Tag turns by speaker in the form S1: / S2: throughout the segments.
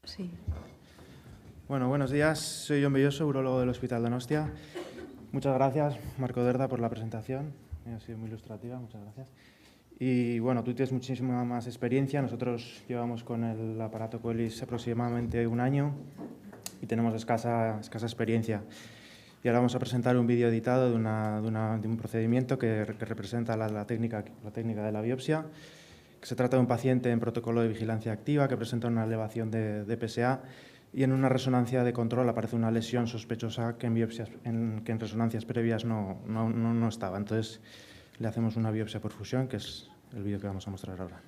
S1: Sí.
S2: Bueno, buenos días. Soy Jon Belloso, urólogo del Hospital Donostia. Muchas gracias, Marco Derda, por la presentación. Ha sido muy ilustrativa, muchas gracias. Y bueno, tú tienes muchísima más experiencia. Nosotros llevamos con el aparato Koelis aproximadamente un año y tenemos escasa experiencia. Y ahora vamos a presentar un vídeo editado de un procedimiento que representa la técnica de la biopsia. Que se trata de un paciente en protocolo de vigilancia activa que presenta una elevación de PSA y en una resonancia de control aparece una lesión sospechosa que en resonancias previas no estaba. Entonces le hacemos una biopsia por fusión, que es el vídeo que vamos a mostrar ahora.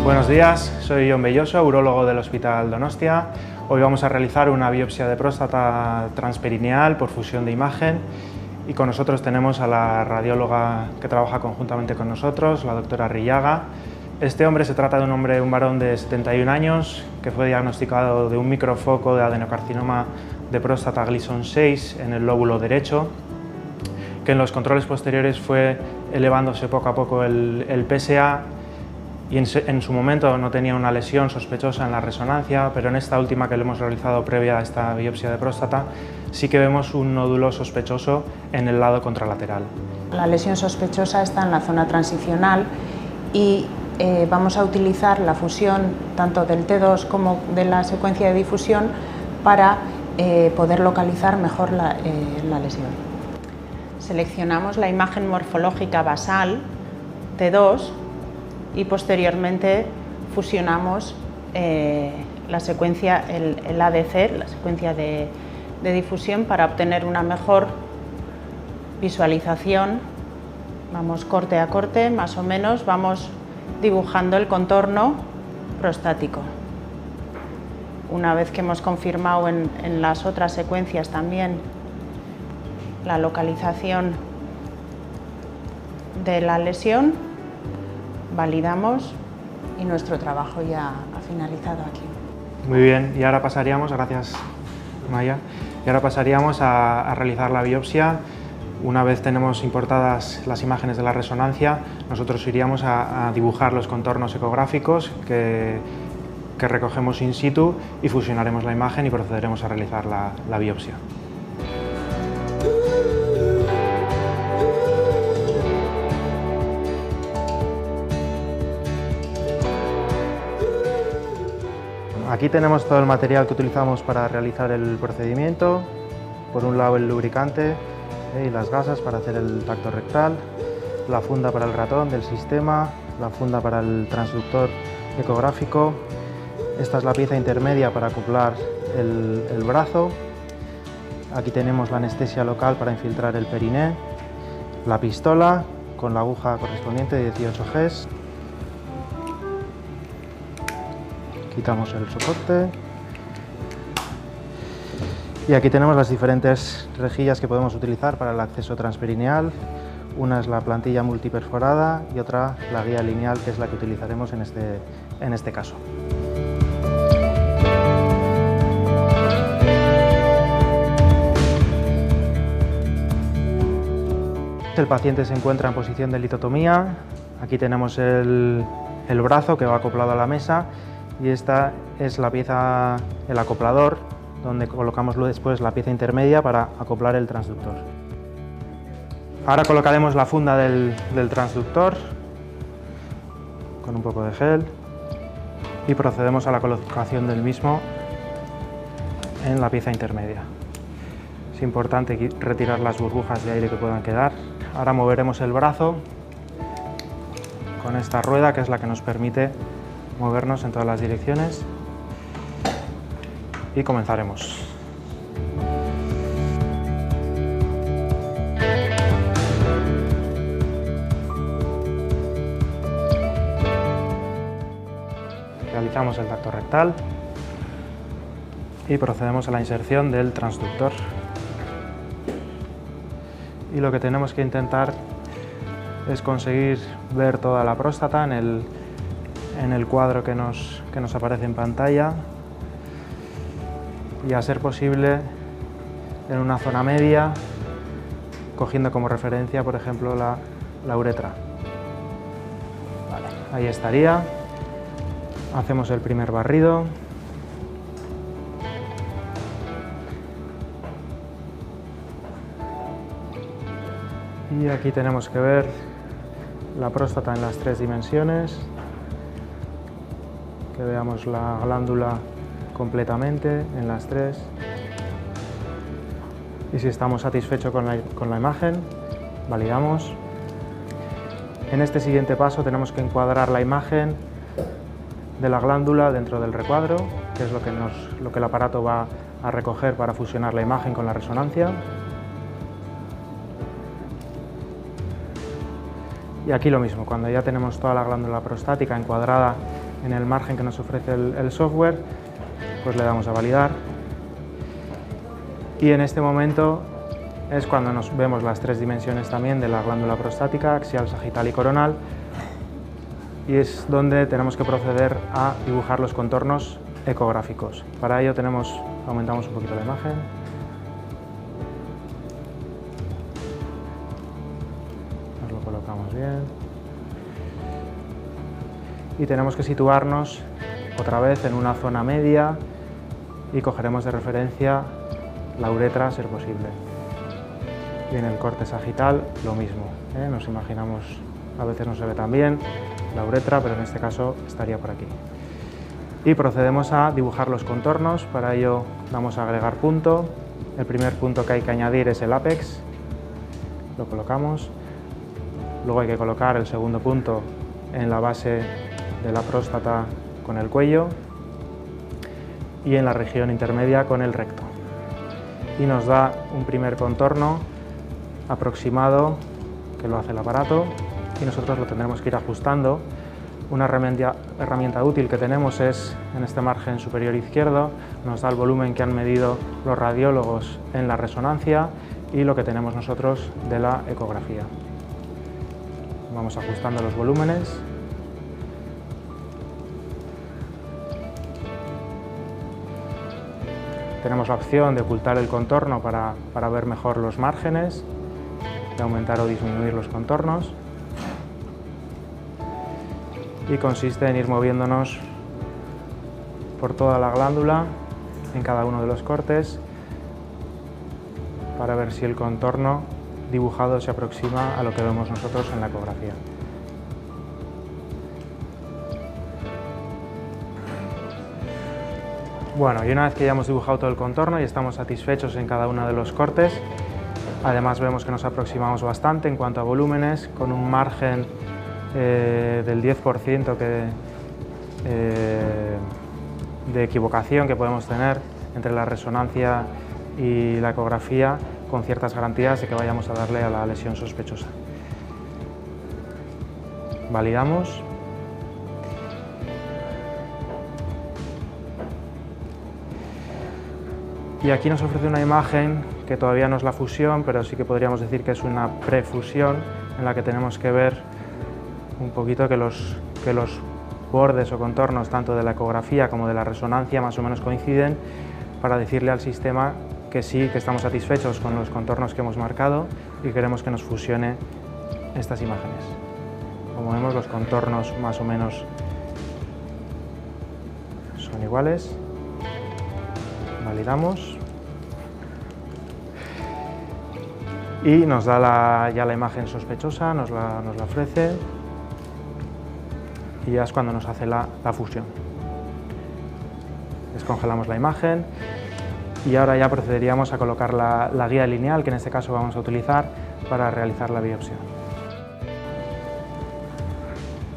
S2: Buenos días, soy Jon Belloso, urólogo del Hospital Donostia. Hoy vamos a realizar una biopsia de próstata transperineal por fusión de imagen y con nosotros tenemos a la radióloga que trabaja conjuntamente con nosotros, la doctora Rillaga. Este hombre se trata de un varón de 71 años que fue diagnosticado de un microfoco de adenocarcinoma de próstata Gleason 6 en el lóbulo derecho, que en los controles posteriores fue elevándose poco a poco el PSA y en su momento no tenía una lesión sospechosa en la resonancia, pero en esta última que le hemos realizado previa a esta biopsia de próstata sí que vemos un nódulo sospechoso en el lado contralateral.
S1: La lesión sospechosa está en la zona transicional y vamos a utilizar la fusión tanto del T2 como de la secuencia de difusión para poder localizar mejor la lesión. Seleccionamos la imagen morfológica basal T2 y posteriormente fusionamos la secuencia, el ADC, la secuencia de difusión, para obtener una mejor visualización. Vamos corte a corte, más o menos, vamos dibujando el contorno prostático. Una vez que hemos confirmado en las otras secuencias también la localización de la lesión, validamos y nuestro trabajo ya ha finalizado aquí.
S2: Muy bien, y ahora pasaríamos, gracias Maya, y ahora pasaríamos a realizar la biopsia. Una vez tenemos importadas las imágenes de la resonancia, nosotros iríamos a dibujar los contornos ecográficos que recogemos in situ y fusionaremos la imagen y procederemos a realizar la biopsia. Aquí tenemos todo el material que utilizamos para realizar el procedimiento. Por un lado el lubricante y las gasas para hacer el tacto rectal, la funda para el ratón del sistema, la funda para el transductor ecográfico. Esta es la pieza intermedia para acoplar el brazo. Aquí tenemos la anestesia local para infiltrar el periné, la pistola con la aguja correspondiente de 18 Gs. Quitamos el soporte y aquí tenemos las diferentes rejillas que podemos utilizar para el acceso transperineal. Una es la plantilla multiperforada y otra la guía lineal, que es la que utilizaremos en este caso. El paciente se encuentra en posición de litotomía. Aquí tenemos el brazo que va acoplado a la mesa. Y esta es la pieza, el acoplador, donde colocamos después la pieza intermedia para acoplar el transductor. Ahora colocaremos la funda del transductor con un poco de gel y procedemos a la colocación del mismo en la pieza intermedia. Es importante retirar las burbujas de aire que puedan quedar. Ahora moveremos el brazo con esta rueda, que es la que nos permite movernos en todas las direcciones, y comenzaremos. Realizamos el tacto rectal y procedemos a la inserción del transductor. Y lo que tenemos que intentar es conseguir ver toda la próstata en el cuadro que nos aparece en pantalla. y a ser posible en una zona media, cogiendo como referencia, por ejemplo, la uretra. Vale, ahí estaría. Hacemos el primer barrido. Y aquí tenemos que ver la próstata en las 3 dimensiones, que veamos la glándula completamente en las 3. Y si estamos satisfechos con la imagen, validamos. En este siguiente paso tenemos que encuadrar la imagen de la glándula dentro del recuadro, que es lo que el aparato va a recoger para fusionar la imagen con la resonancia. Y aquí lo mismo, cuando ya tenemos toda la glándula prostática encuadrada en el margen que nos ofrece el software, pues le damos a validar. Y en este momento es cuando nos vemos las 3 dimensiones también de la glándula prostática, axial, sagital y coronal, y es donde tenemos que proceder a dibujar los contornos ecográficos. Para ello aumentamos un poquito la imagen. Nos lo colocamos bien. Y tenemos que situarnos otra vez en una zona media y cogeremos de referencia la uretra a ser posible. Y en el corte sagital lo mismo, nos imaginamos, a veces no se ve tan bien la uretra, pero en este caso estaría por aquí. Y procedemos a dibujar los contornos. Para ello vamos a agregar punto. El primer punto que hay que añadir es el ápex, lo colocamos. Luego hay que colocar el segundo punto en la base de la próstata con el cuello y en la región intermedia con el recto. Y nos da un primer contorno aproximado que lo hace el aparato y nosotros lo tendremos que ir ajustando. Una herramienta útil que tenemos es en este margen superior izquierdo, nos da el volumen que han medido los radiólogos en la resonancia y lo que tenemos nosotros de la ecografía. Vamos ajustando los volúmenes. Tenemos la opción de ocultar el contorno para ver mejor los márgenes, de aumentar o disminuir los contornos. Y consiste en ir moviéndonos por toda la glándula en cada uno de los cortes para ver si el contorno dibujado se aproxima a lo que vemos nosotros en la ecografía. Bueno, y una vez que ya hemos dibujado todo el contorno y estamos satisfechos en cada uno de los cortes, además vemos que nos aproximamos bastante en cuanto a volúmenes, con un margen del 10% de equivocación que podemos tener entre la resonancia y la ecografía, con ciertas garantías de que vayamos a darle a la lesión sospechosa. Validamos. Y aquí nos ofrece una imagen que todavía no es la fusión, pero sí que podríamos decir que es una prefusión, en la que tenemos que ver un poquito que los bordes o contornos tanto de la ecografía como de la resonancia más o menos coinciden, para decirle al sistema que sí, que estamos satisfechos con los contornos que hemos marcado y queremos que nos fusione estas imágenes. Como vemos, los contornos más o menos son iguales. Validamos. Y nos da ya la imagen sospechosa, nos la ofrece. Y ya es cuando nos hace la fusión. Descongelamos la imagen y ahora ya procederíamos a colocar la guía lineal, que en este caso vamos a utilizar para realizar la biopsia.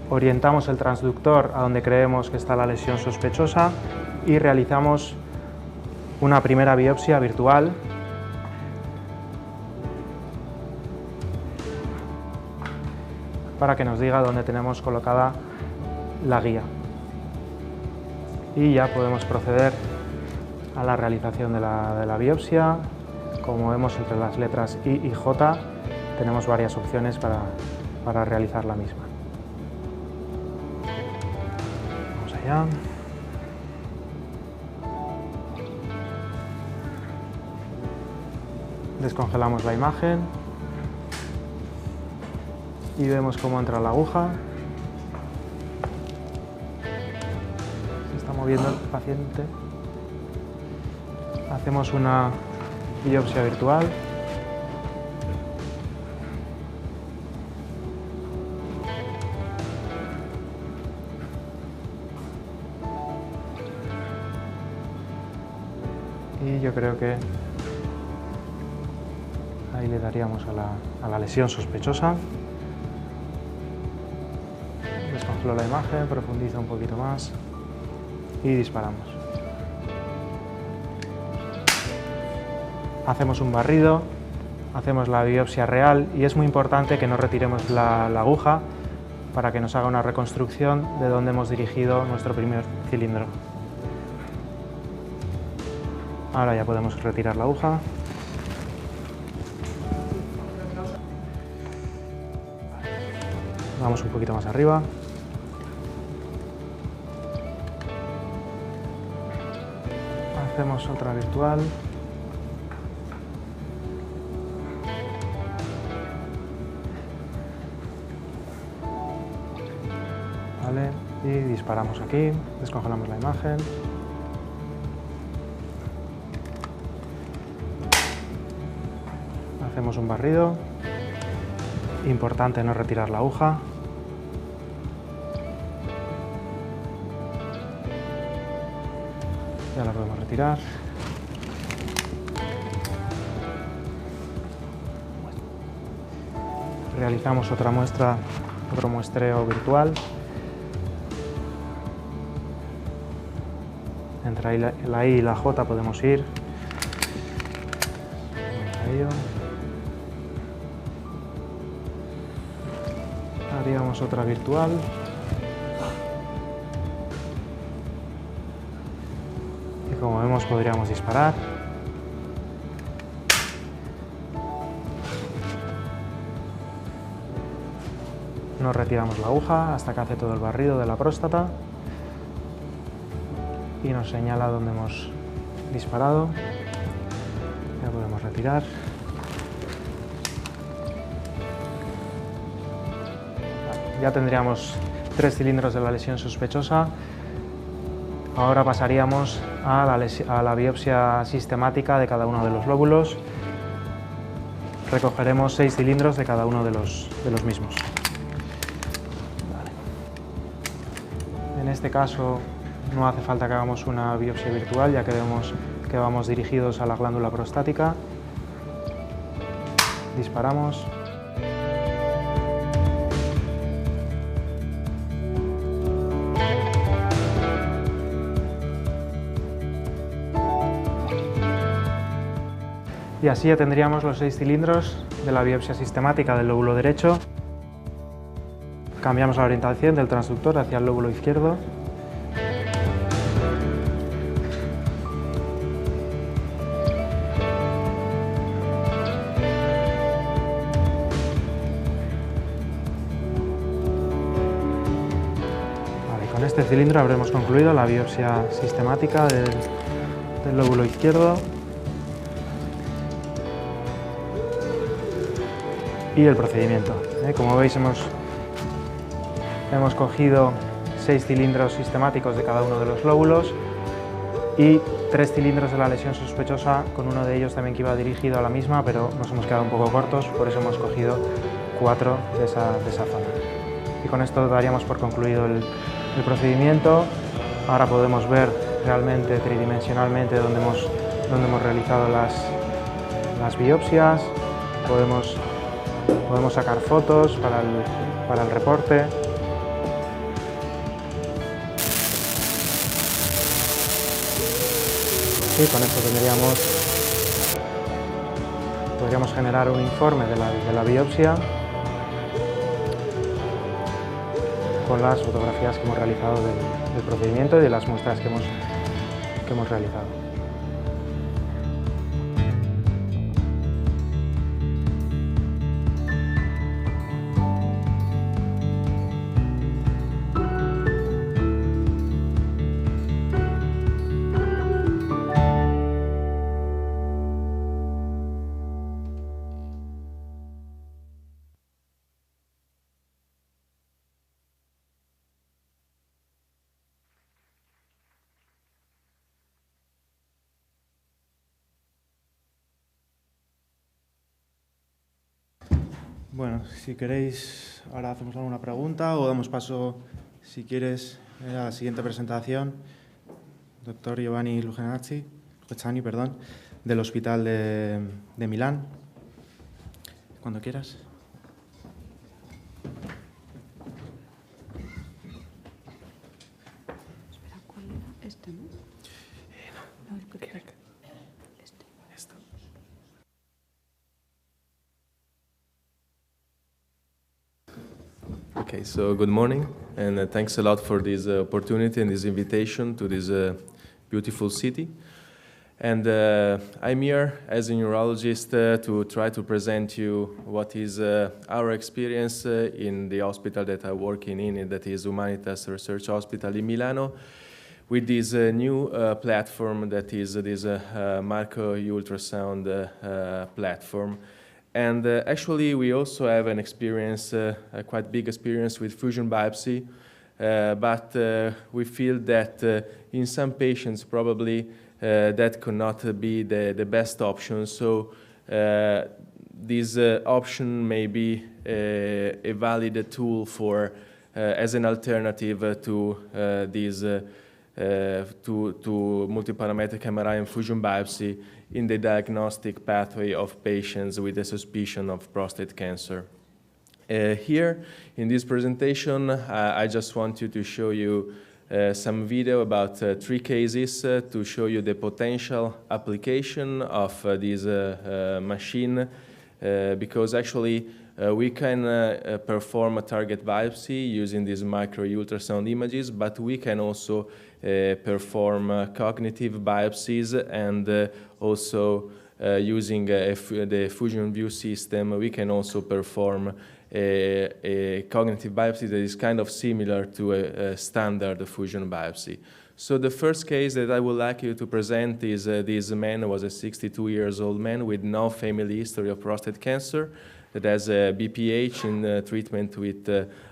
S2: Orientamos el transductor a donde creemos que está la lesión sospechosa y realizamos una primera biopsia virtual. Para que nos diga dónde tenemos colocada la guía. Y ya podemos proceder a la realización de la biopsia. Como vemos, entre las letras I y J tenemos varias opciones para realizar la misma. Vamos allá. Descongelamos la imagen y vemos cómo entra la aguja. Se está moviendo el paciente. Hacemos una biopsia virtual. Y yo creo que ahí le daríamos a la lesión sospechosa. Descongelo la imagen, profundizo un poquito más y disparamos. Hacemos un barrido, hacemos la biopsia real y es muy importante que no retiremos la aguja para que nos haga una reconstrucción de dónde hemos dirigido nuestro primer cilindro. Ahora ya podemos retirar la aguja. Vamos un poquito más arriba. Hacemos otra virtual. Vale, y disparamos aquí, descongelamos la imagen. Hacemos un barrido. Importante no retirar la aguja. Ya la podemos retirar. Realizamos otra muestra, otro muestreo virtual. Entre la I y la J podemos ir. Haríamos otra virtual. Y como vemos podríamos disparar. No retiramos la aguja hasta que hace todo el barrido de la próstata y nos señala dónde hemos disparado. Ya podemos retirar. Ya tendríamos 3 cilindros de la lesión sospechosa. Ahora pasaríamos a la biopsia sistemática de cada uno de los lóbulos. Recogeremos 6 cilindros de cada uno de los mismos. Vale. En este caso no hace falta que hagamos una biopsia virtual, ya que vemos que vamos dirigidos a la glándula prostática. Disparamos. Y así ya tendríamos los 6 cilindros de la biopsia sistemática del lóbulo derecho. Cambiamos la orientación del transductor hacia el lóbulo izquierdo. Vale, con este cilindro habremos concluido la biopsia sistemática del lóbulo izquierdo. Y el procedimiento. Como veis hemos cogido 6 cilindros sistemáticos de cada uno de los lóbulos y 3 cilindros de la lesión sospechosa, con uno de ellos también que iba dirigido a la misma, pero nos hemos quedado un poco cortos, por eso hemos cogido 4 de esa zona. Y con esto daríamos por concluido el procedimiento. Ahora podemos ver realmente tridimensionalmente dónde hemos realizado las biopsias. Podemos sacar fotos para el reporte. Y con esto podríamos generar un informe de la biopsia con las fotografías que hemos realizado del procedimiento y de las muestras que hemos realizado. Bueno, si queréis, ahora hacemos alguna pregunta o damos paso, si quieres, a la siguiente presentación. Doctor Giovanni Lughezzani, del Hospital de Milán. Cuando quieras.
S3: Espera, ¿cuál era? Este, ¿no? No, este.
S2: Esto.
S4: Okay, so good morning, and thanks a lot for this opportunity and this invitation to this beautiful city. And I'm here as a neurologist to try to present you what is our experience in the hospital that I work in, that is Humanitas Research Hospital in Milano, with this new platform that is this Marco Ultrasound platform. And actually, we also have an experience, a quite big experience with fusion biopsy, but we feel that in some patients probably that could not be the best option. So this option may be a valid tool for as an alternative to these to multiparametric MRI and fusion biopsy in the diagnostic pathway of patients with a suspicion of prostate cancer. Here in this presentation, I just want to show you some video about 3 cases to show you the potential application of this machine, because actually we can perform a target biopsy using these micro ultrasound images, but we can also perform cognitive biopsies, and also using the Fusion View system, we can also perform a cognitive biopsy that is kind of similar to a standard fusion biopsy. So the first case that I would like you to present is this man was a 62-year-old man with no family history of prostate cancer that has a BPH in treatment with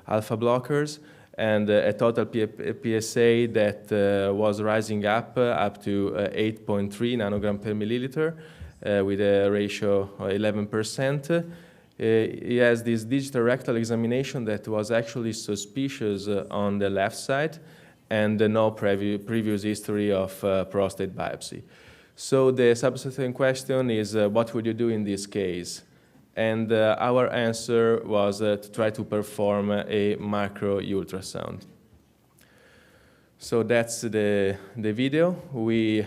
S4: alpha blockers, and a total PSA that was rising up to 8.3 nanogram per milliliter with a ratio of 11%. He has this digital rectal examination that was actually suspicious on the left side, and no previous history of prostate biopsy. So the subsequent question is, what would you do in this case? And our answer was to try to perform a macro ultrasound. So that's the video. We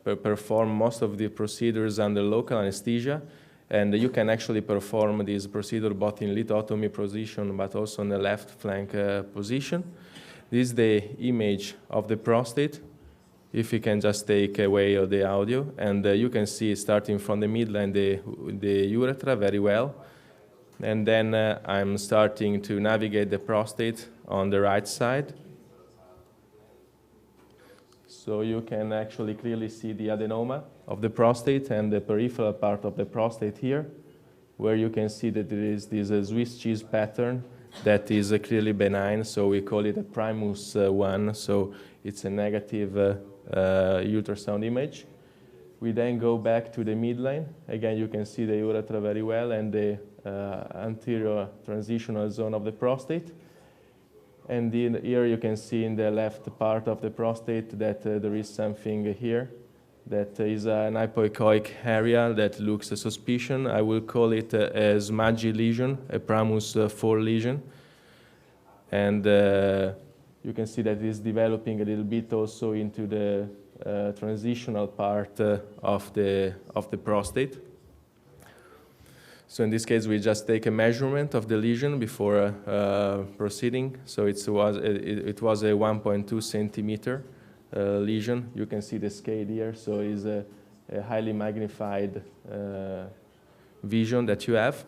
S4: perform most of the procedures under local anesthesia, and you can actually perform this procedure both in lithotomy position but also in the left flank position. This is the image of the prostate. If you can just take away the audio, and you can see starting from the midline the urethra very well. And then I'm starting to navigate the prostate on the right side. So you can actually clearly see the adenoma of the prostate and the peripheral part of the prostate here, where you can see that there is this Swiss cheese pattern that is clearly benign, so we call it a Primus 1, so it's a negative ultrasound image. We then go back to the midline. Again, you can see the urethra very well and the anterior transitional zone of the prostate. And here you can see in the left part of the prostate that there is something here that is an hypoechoic area that looks a suspicion. I will call it a smudgy lesion, a Primus 4 lesion. And you can see that it is developing a little bit also into the transitional part of the prostate. So in this case, we just take a measurement of the lesion before proceeding. So it was a 1.2 centimeter lesion. You can see the scale here. So it's a highly magnified vision that you have.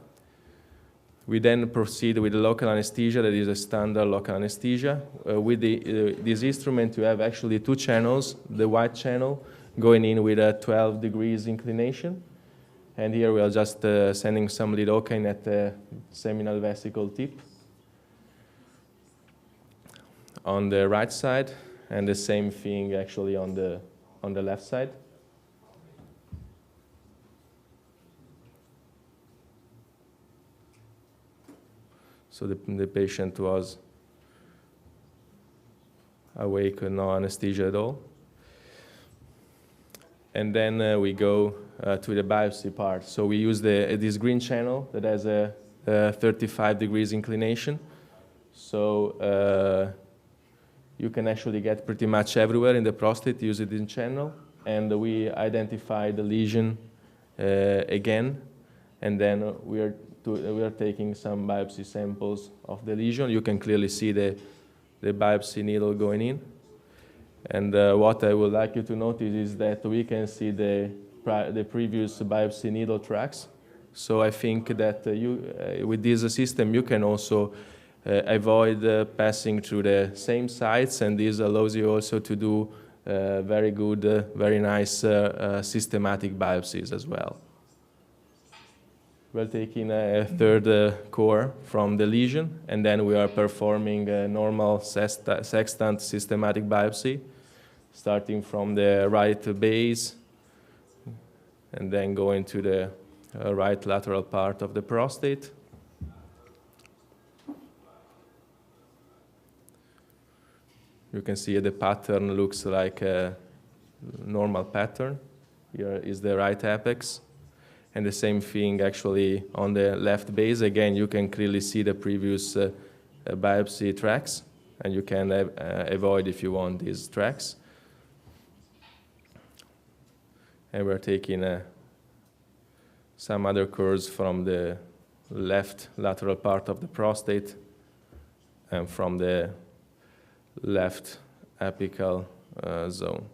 S4: We then proceed with the local anesthesia, that is a standard local anesthesia. With this instrument, you have actually 2 channels, the white channel going in with a 12 degrees inclination. And here we are just sending some lidocaine at the seminal vesicle tip on the right side, and the same thing actually on the left side. So the patient was awake, no anesthesia at all. And then we go to the biopsy part. So we use this green channel that has a 35 degrees inclination. So you can actually get pretty much everywhere in the prostate, use it in channel. And we identify the lesion again. And then we are taking some biopsy samples of the lesion. You can clearly see the biopsy needle going in. And what I would like you to notice is that we can see the previous biopsy needle tracks. So I think that with this system, you can also avoid passing through the same sites, and this allows you also to do very good, very nice systematic biopsies as well. We're taking a third core from the lesion, and then we are performing a normal sextant systematic biopsy, starting from the right base, and then going to the right lateral part of the prostate. You can see the pattern looks like a normal pattern. Here is the right apex. And the same thing actually on the left base. Again, you can clearly see the previous biopsy tracks, and you can avoid, if you want, these tracks. And we're taking some other curves from the left lateral part of the prostate and from the left apical zone.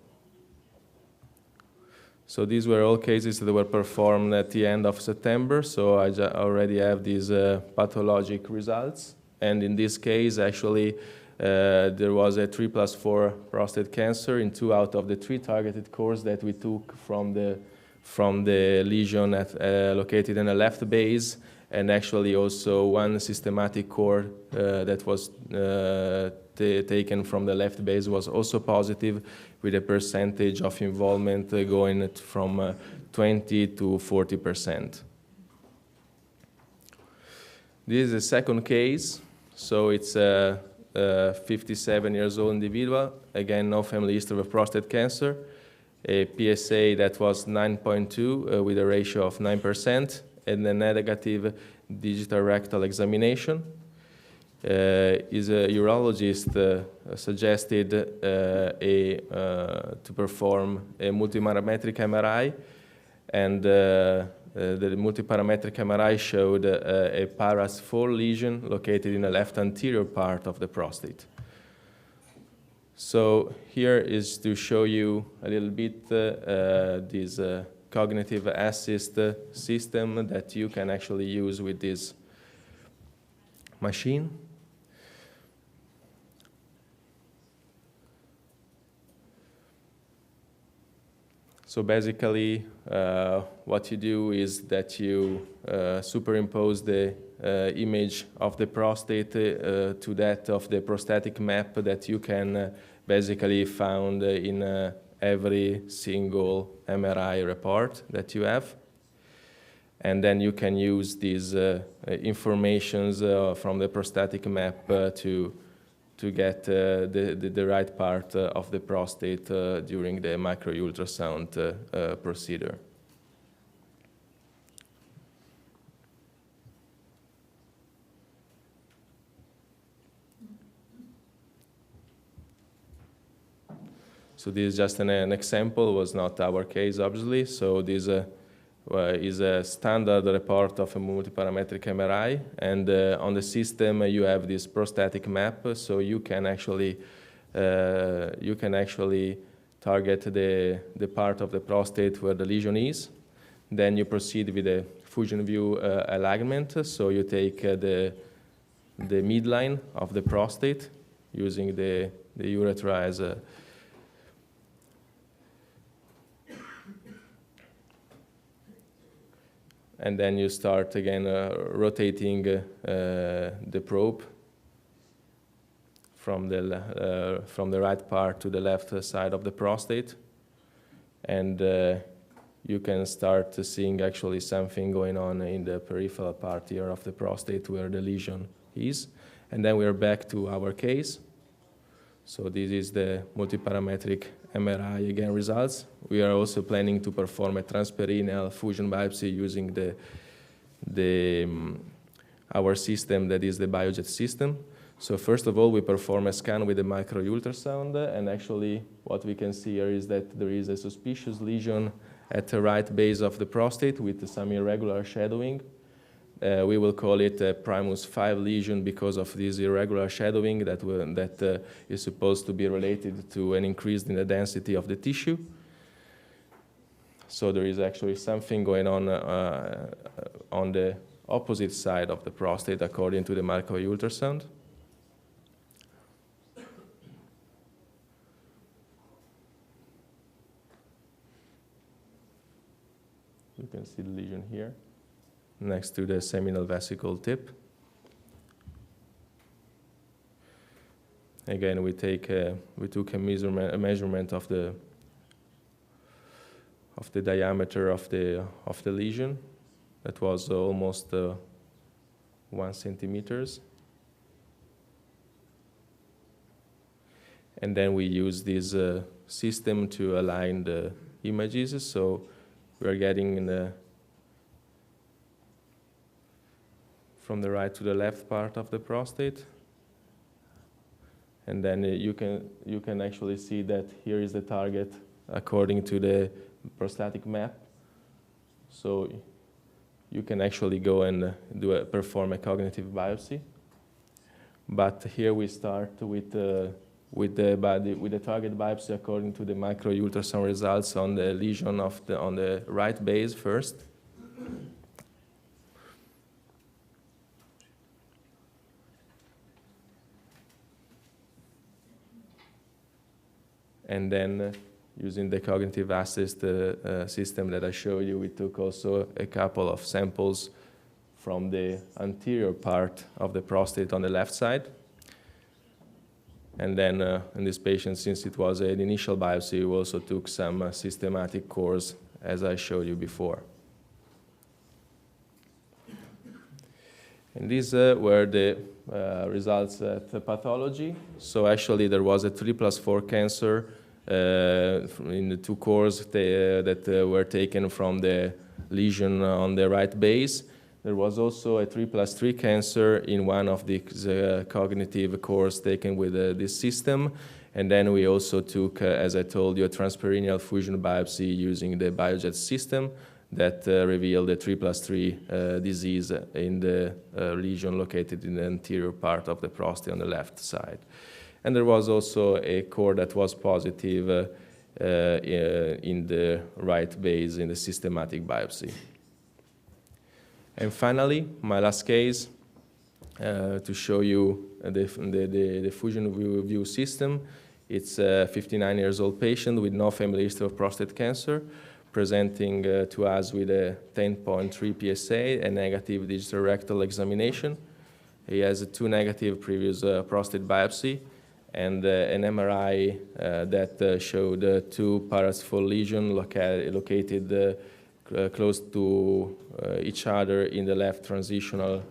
S4: So these were all cases that were performed at the end of September, so I already have these pathologic results. And in this case, actually, there was a 3+4 prostate cancer in 2 out of the 3 targeted cores that we took from the lesion located in the left base, and actually also 1 systematic core that was taken from the left base was also positive, with a percentage of involvement going from 20 to 40%. This is the second case. So it's a 57-year-old individual, again, no family history of prostate cancer, a PSA that was 9.2 with a ratio of 9%, and a negative digital rectal examination. Is a urologist suggested to perform a multiparametric MRI, and the multiparametric MRI showed a Paras 4 lesion located in the left anterior part of the prostate. So here is to show you a little bit this cognitive assist system that you can actually use with this machine. So basically, what you do is that you superimpose the image of the prostate to that of the prostatic map that you can basically find in every single MRI report that you have. And then you can use these informations from the prostatic map to get the right part of the prostate during the micro-ultrasound procedure. So this is just an example, was not our case, obviously. So this is a standard report of a multiparametric MRI, and on the system you have this prostatic map, so you can actually target the part of the prostate where the lesion is. Then you proceed with the fusion view alignment, so you take the midline of the prostate using the urethra as a and then you start again rotating the probe from the right part to the left side of the prostate, and you can start seeing actually something going on in the peripheral part here of the prostate where the lesion is. And then we are back to our case. So this is the multiparametric MRI again results. We are also planning to perform a transperineal fusion biopsy using our system that is the BioJet system. So first of all, we perform a scan with a micro ultrasound, and actually what we can see here is that there is a suspicious lesion at the right base of the prostate with some irregular shadowing. We will call it a Primus 5 lesion because of this irregular shadowing that is supposed to be related to an increase in the density of the tissue. So there is actually something going on the opposite side of the prostate according to the micro ultrasound. You can see the lesion here, next to the seminal vesicle tip. Again, we took a measurement of the diameter of the lesion. That was almost 1 centimeters. And then we use this system to align the images. So we are getting from the right to the left part of the prostate. And then you can actually see that here is the target according to the prostatic map. So you can actually go and perform a cognitive biopsy. But here we start with the target biopsy according to the micro ultrasound results on the lesion on the right base first. And then using the cognitive assist system that I showed you, we took also a couple of samples from the anterior part of the prostate on the left side. And then in this patient, since it was an initial biopsy, we also took some systematic cores, as I showed you before. And these were the results at the pathology. So actually, there was a 3+4 cancer in the 2 cores that were taken from the lesion on the right base. There was also a 3+3 cancer in one of the cognitive cores taken with this system. And then we also took, as I told you, a transperineal fusion biopsy using the BioJet system that revealed the 3+3 disease in the lesion located in the anterior part of the prostate on the left side. And there was also a core that was positive in the right base in the systematic biopsy. And finally, my last case to show you the fusion view system. It's a 59-year-old patient with no family history of prostate cancer, presenting to us with a 10.3 PSA, a negative digital rectal examination. He has 2 negative previous prostate biopsy, and an MRI that showed 2 parasitical lesions located close to each other in the left transitional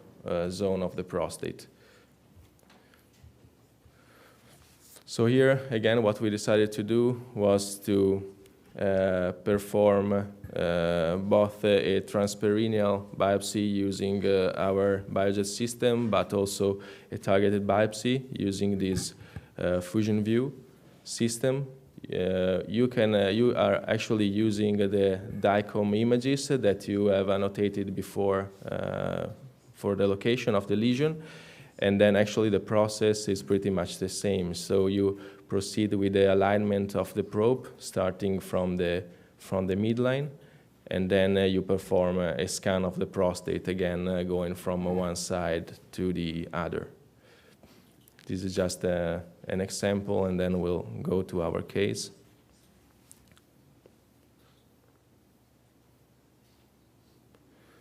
S4: zone of the prostate. So here, again, what we decided to do was to perform both a transperineal biopsy using our BioJet system, but also a targeted biopsy using this fusion view system. You are actually using the DICOM images that you have annotated before for the location of the lesion, and then actually the process is pretty much the same. So you proceed with the alignment of the probe starting from the midline, and then you perform a scan of the prostate again, going from one side to the other. This is just an example, and then we'll go to our case.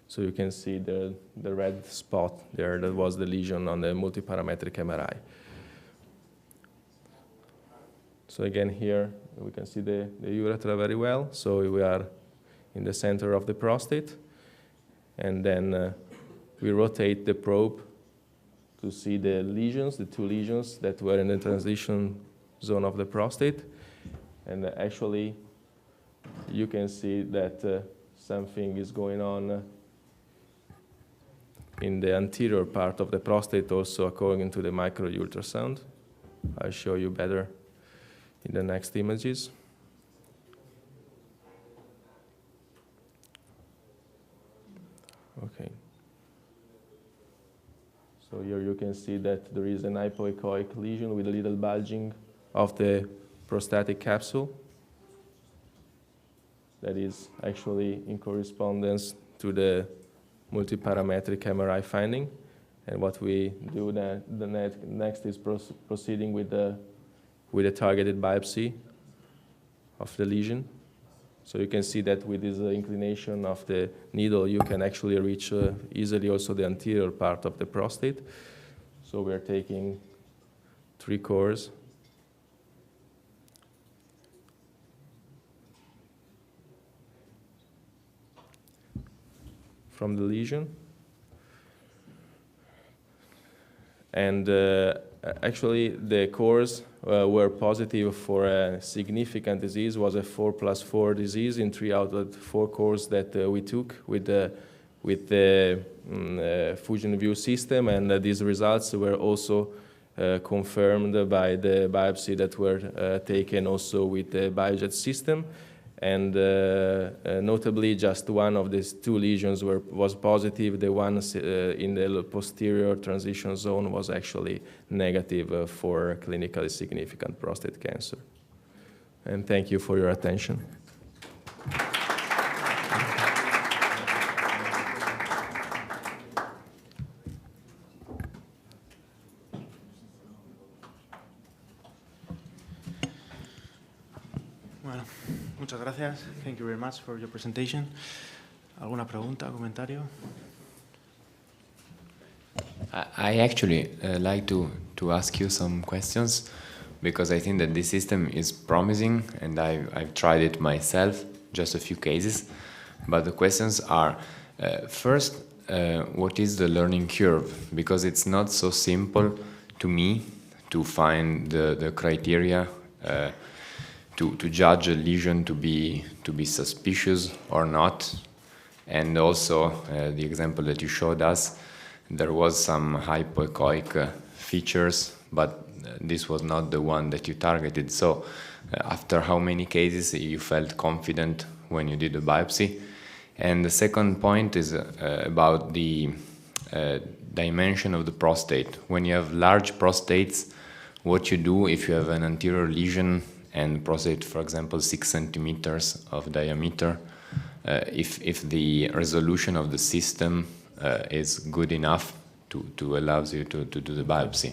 S4: So you can see the red spot there, that was the lesion on the multiparametric MRI. So again here, we can see the urethra very well. So we are in the center of the prostate, and then we rotate the probe to see the lesions, the two lesions that were in the transition zone of the prostate. And actually, you can see that something is going on in the anterior part of the prostate, also according to the micro ultrasound. I'll show you better in the next images. Okay. So here you can see that there is an hypoechoic lesion with a little bulging of the prostatic capsule that is actually in correspondence to the multiparametric MRI finding. And what we do next is proceeding with a targeted biopsy of the lesion. So you can see that with this inclination of the needle, you can actually reach easily also the anterior part of the prostate. So we're taking 3 cores. From the lesion. And actually, the cores were positive for a significant disease. Was a 4+4 disease in 3 out of 4 cores that we took with the Fusion View system, and these results were also confirmed by the biopsy that were taken also with the Biojet system. And notably, just one of these 2 lesions was positive. The one in the posterior transition zone was actually negative for clinically significant prostate cancer. And thank you for your attention.
S2: Bueno, muchas gracias. Thank you very much for your presentation. ¿Alguna pregunta, comentario?
S5: I actually like to ask you some questions, because I think that this system is promising, and I've tried it myself, just a few cases. But the questions are, first, what is the learning curve? Because it's not so simple to me to find the criteria to judge a lesion to be suspicious or not. And also, the example that you showed us, there was some hypoechoic features, but this was not the one that you targeted. So after how many cases you felt confident when you did the biopsy? And the second point is about the dimension of the prostate. When you have large prostates, what you do if you have an anterior lesion and prostate, for example, 6 centimeters of diameter, if the resolution of the system is good enough to allow you to do the biopsy.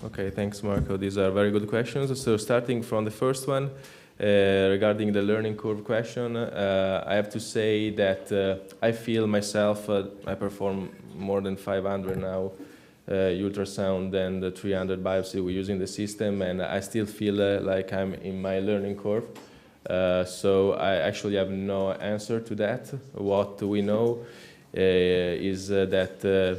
S4: Okay, thanks, Marco. These are very good questions. So starting from the first one, regarding the learning curve question, I have to say that I feel myself, I perform more than 500 now ultrasound and 300 biopsy we're using the system, and I still feel like I'm in my learning curve. So I actually have no answer to that. What we know is that there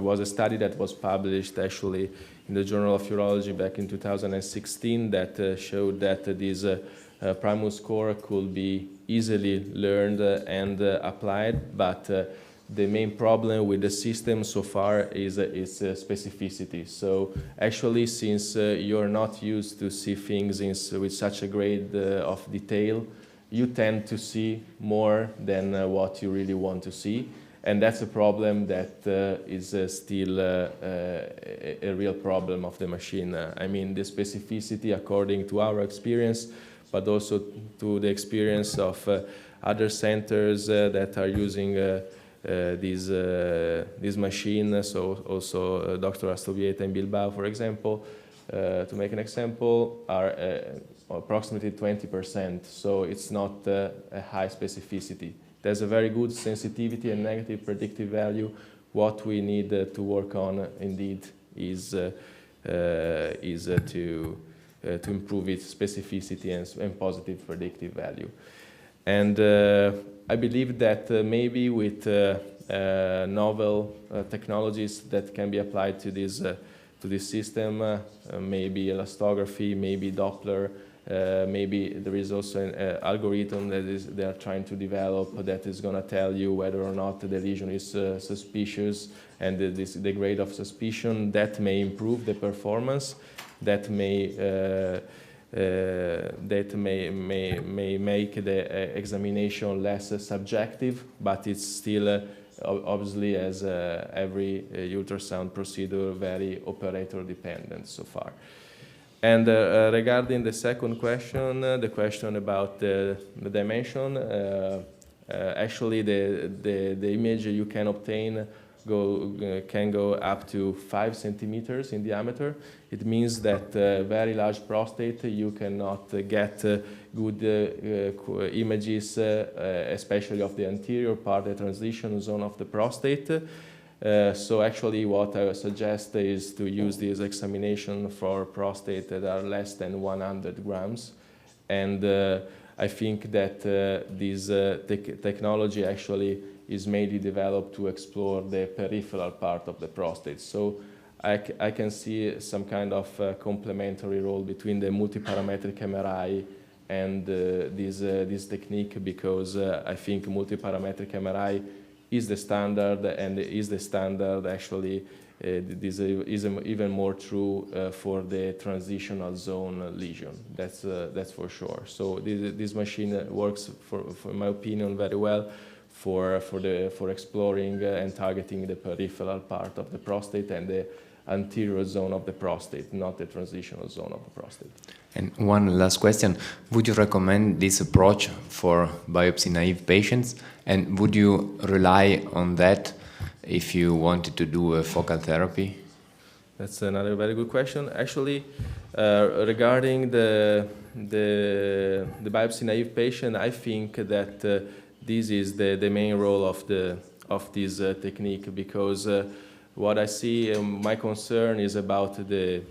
S4: was a study that was published actually in the Journal of Urology back in 2016 that showed that this primus core could be easily learned and applied, but the main problem with the system so far is its specificity. So actually, since you're not used to see things with such a grade of detail, you tend to see more than what you really want to see. And that's a problem that is still a real problem of the machine. I mean, the specificity according to our experience, but also to the experience of other centers that are using this machine. So also Dr. Astovieta in Bilbao, for example, to make an example, are approximately 20%. So it's not a high specificity. There's a very good sensitivity and negative predictive value. What we need to work on, indeed, is to improve its specificity and positive predictive value. And I believe that maybe with novel technologies that can be applied to this system, maybe elastography, maybe Doppler, maybe there is also an algorithm that they are trying to develop that is going to tell you whether or not the lesion is suspicious, and the grade of suspicion that may improve the performance, that may make the examination less subjective, but it's still obviously, as every ultrasound procedure, very operator dependent so far. And regarding the second question, the question about the dimension, actually the image you can obtain can go up to 5 centimeters in diameter. It means that very large prostate, you cannot get good images, especially of the anterior part, the transition zone of the prostate. So actually what I would suggest is to use this examination for prostate that are less than 100 grams. And I think that this technology actually is mainly developed to explore the peripheral part of the prostate. So I can see some kind of complementary role between the multiparametric MRI and this technique, because I think multiparametric MRI is the standard, and is the standard actually this is even more true for the transitional zone lesion. That's for sure. So this machine works, for my opinion, very well for exploring and targeting the peripheral part of the prostate and the anterior zone of the prostate, not the transitional zone of the prostate.
S5: And one last question. Would you recommend this approach for biopsy-naive patients? And would you rely on that if you wanted to do a focal therapy?
S4: That's another very good question. Actually, regarding the biopsy-naive patient, I think that this is the main role of this technique, because what I see, my concern is about the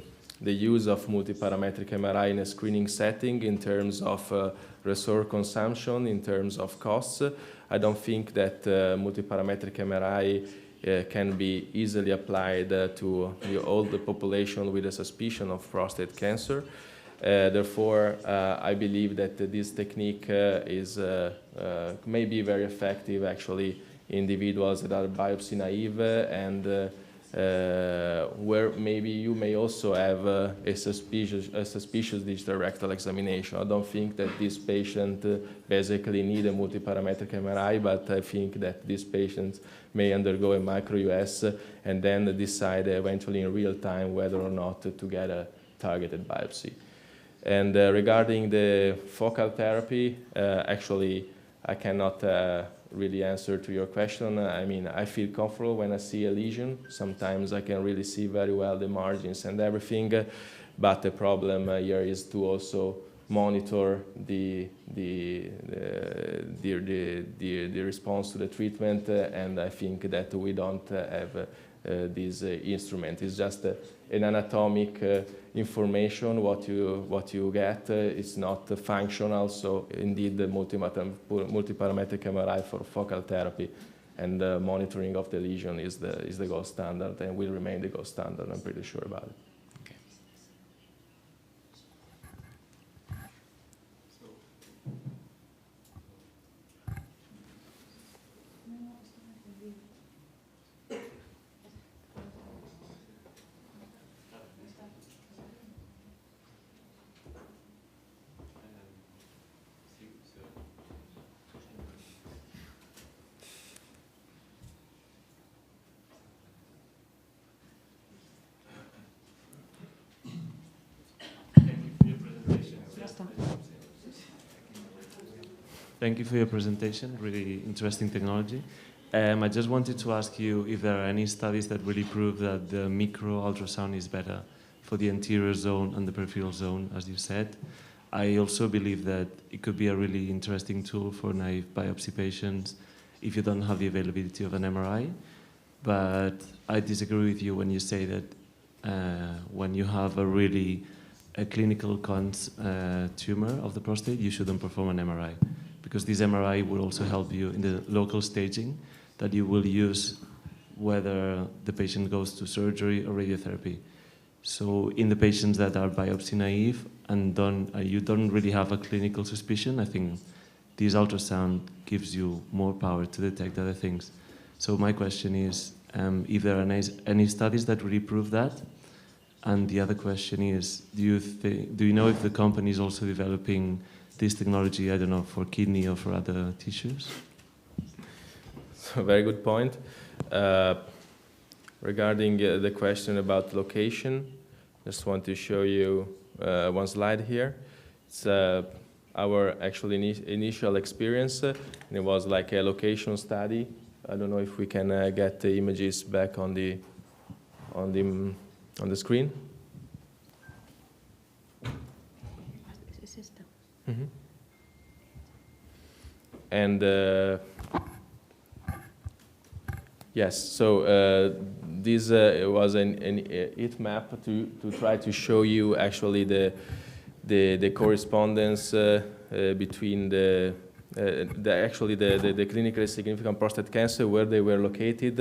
S4: use of multiparametric MRI in a screening setting in terms of resource consumption, in terms of costs. I don't think that multiparametric MRI can be easily applied to all the population with a suspicion of prostate cancer. Therefore, I believe that this technique may be very effective actually individuals that are biopsy naive and where maybe you may also have a suspicious digital rectal examination. I don't think that this patient basically need a multiparametric MRI, but I think that these patients may undergo a micro-US and then decide eventually in real time whether or not to get a targeted biopsy. And regarding the focal therapy, actually I cannot really answer to your question. I mean, I feel comfortable when I see a lesion. Sometimes I can really see very well the margins and everything, but the problem here is to also monitor the response to the treatment, and I think that we don't have this instrument. It's just an anatomic information what you get. It's not functional. So indeed, the multiparametric MRI for focal therapy and monitoring of the lesion is the gold standard and will remain the gold standard. I'm pretty sure about it.
S6: Thank you for your presentation, really interesting technology. I just wanted to ask you if there are any studies that really prove that the micro ultrasound is better for the anterior zone and the peripheral zone, as you said. I also believe that it could be a really interesting tool for naive biopsy patients if you don't have the availability of an MRI. But I disagree with you when you say that when you have a clinical tumor of the prostate, you shouldn't perform an MRI. Because this MRI will also help you in the local staging that you will use whether the patient goes to surgery or radiotherapy. So in the patients that are biopsy naive and you don't really have a clinical suspicion, I think this ultrasound gives you more power to detect other things. So my question is, if there are any studies that really prove that? And the other question is, do you know if the company is also developing this technology, I don't know, for kidney or for other tissues?
S4: So very good point. Regarding the question about location, just want to show you one slide here. It's our actually initial experience, and it was like a location study. I don't know if we can get the images back on the screen. Mm-hmm. And yes, so this was an heat map to try to show you actually the correspondence between the clinically significant prostate cancer, where they were located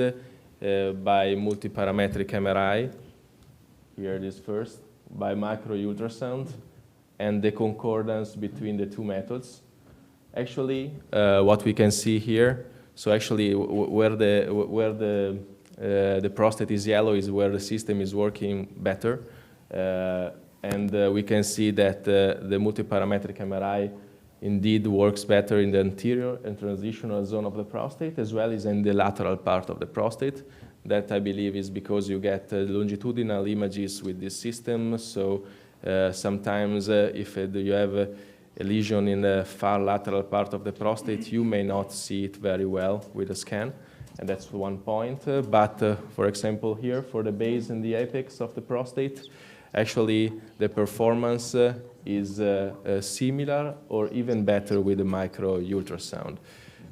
S4: by multiparametric MRI. Here it is first, by micro-ultrasound, and the concordance between the two methods. Actually, what we can see here, so actually where the prostate is yellow is where the system is working better. And we can see that the multiparametric MRI indeed works better in the anterior and transitional zone of the prostate, as well as in the lateral part of the prostate. That, I believe, is because you get longitudinal images with this system. So sometimes if you have a lesion in the far lateral part of the prostate, you may not see it very well with a scan. And that's one point. But for example, here, for the base and the apex of the prostate, actually the performance is similar or even better with the micro-ultrasound.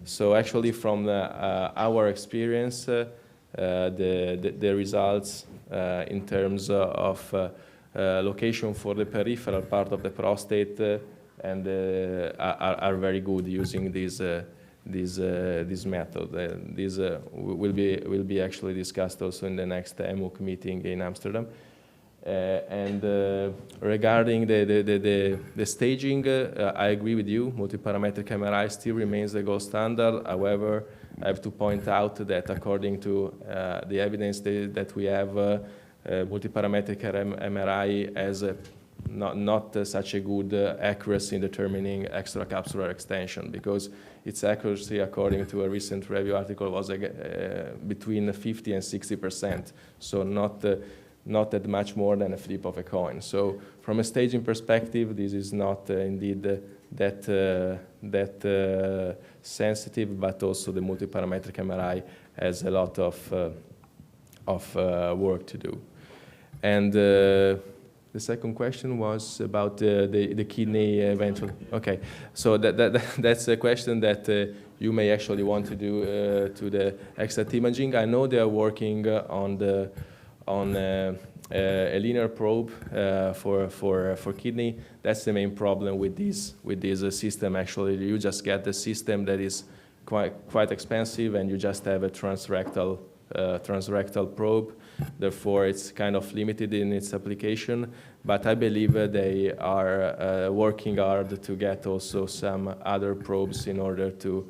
S4: So actually from our experience, the results in terms of location for the peripheral part of the prostate are very good using this method. This will be actually discussed also in the next EMUC meeting in Amsterdam. And regarding the staging, I agree with you. Multiparametric MRI still remains the gold standard. However, I have to point out that according to the evidence that we have, multiparametric MRI has not such a good accuracy in determining extracapsular extension, because its accuracy, according to a recent review article, was between 50 and 60%. So not that much more than a flip of a coin. So from a staging perspective, this is not indeed that sensitive, but also the multiparametric MRI has a lot of work to do. And the second question was about the kidney eventually. Okay, so that's a question that you may actually want to do to the X-ray imaging. I know they are working on a linear probe for kidney. That's the main problem with this system. Actually, you just get the system that is quite expensive, and you just have a transrectal probe. Therefore, it's kind of limited in its application. But I believe they are working hard to get also some other probes in order to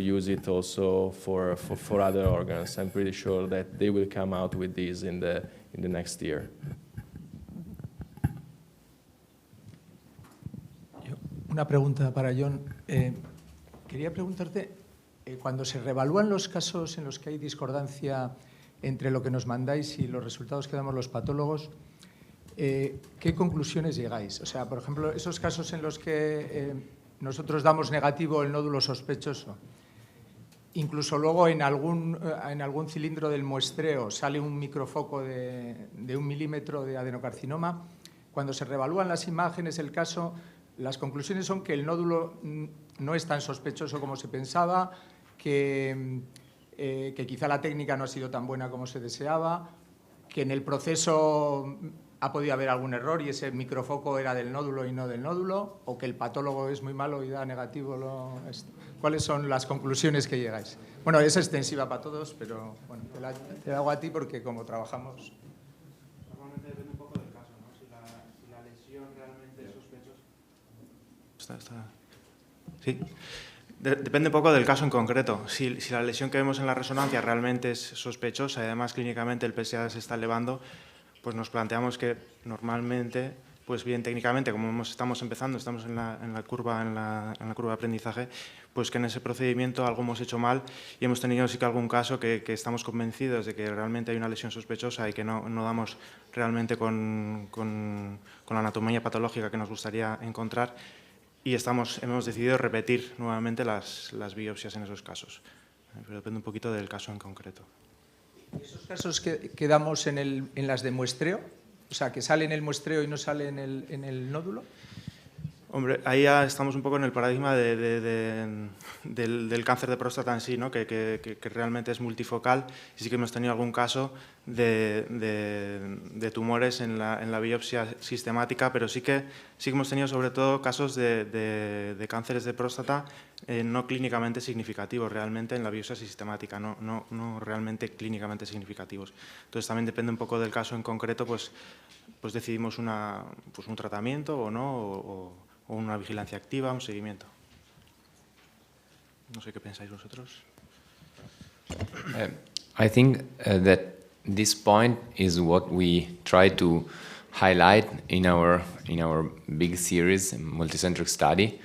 S4: use it also for other organs. I'm pretty sure that they will come out with these in the next year.
S7: Una pregunta para Jon. Quería preguntarte, cuando se revalúan los casos en los que hay discordancia entre lo que nos mandáis y los resultados que damos los patólogos, ¿qué conclusiones llegáis? O sea, por ejemplo, esos casos en los que nosotros damos negativo el nódulo sospechoso, incluso luego en algún cilindro del muestreo sale un microfoco de 1 milímetro de adenocarcinoma. Cuando se revalúan las imágenes, el caso, las conclusiones son que el nódulo no es tan sospechoso como se pensaba, que quizá la técnica no ha sido tan buena como se deseaba, que en el proceso ha podido haber algún error y ese microfoco era del nódulo y no del nódulo, o que el patólogo es muy malo y da negativo. ¿Cuáles son las conclusiones que llegáis? Bueno, es extensiva para todos, pero bueno, te la hago a ti porque como trabajamos...
S2: Normalmente depende un poco del caso, ¿no? Si la lesión realmente es sospechosa... Sí. Depende un poco del caso en concreto. Si la lesión que vemos en la resonancia realmente es sospechosa y además clínicamente el PSA se está elevando, pues nos planteamos que normalmente, pues bien técnicamente, como estamos empezando, estamos en la curva de aprendizaje, pues que en ese procedimiento algo hemos hecho mal y hemos tenido sí que algún caso que estamos convencidos de que realmente hay una lesión sospechosa y que no damos realmente con la anatomía patológica que nos gustaría encontrar, y hemos decidido repetir nuevamente las biopsias en esos casos. Pero depende un poquito del caso en concreto.
S7: ¿Esos casos que damos en las de muestreo? O sea, que sale en el muestreo y no sale en el nódulo.
S2: Hombre, ahí ya estamos un poco en el paradigma del cáncer de próstata en sí, ¿no? que realmente es multifocal, y sí que hemos tenido algún caso de tumores en la biopsia sistemática, pero sí que hemos tenido sobre todo casos de cánceres de próstata no clínicamente significativos realmente en la biopsia sistemática, no realmente clínicamente significativos. Entonces también depende un poco del caso en concreto, pues decidimos un tratamiento o no, o una vigilancia activa, un seguimiento. No sé qué pensáis vosotros.
S5: I think that this point is what we try to highlight in our big series, multicentric study,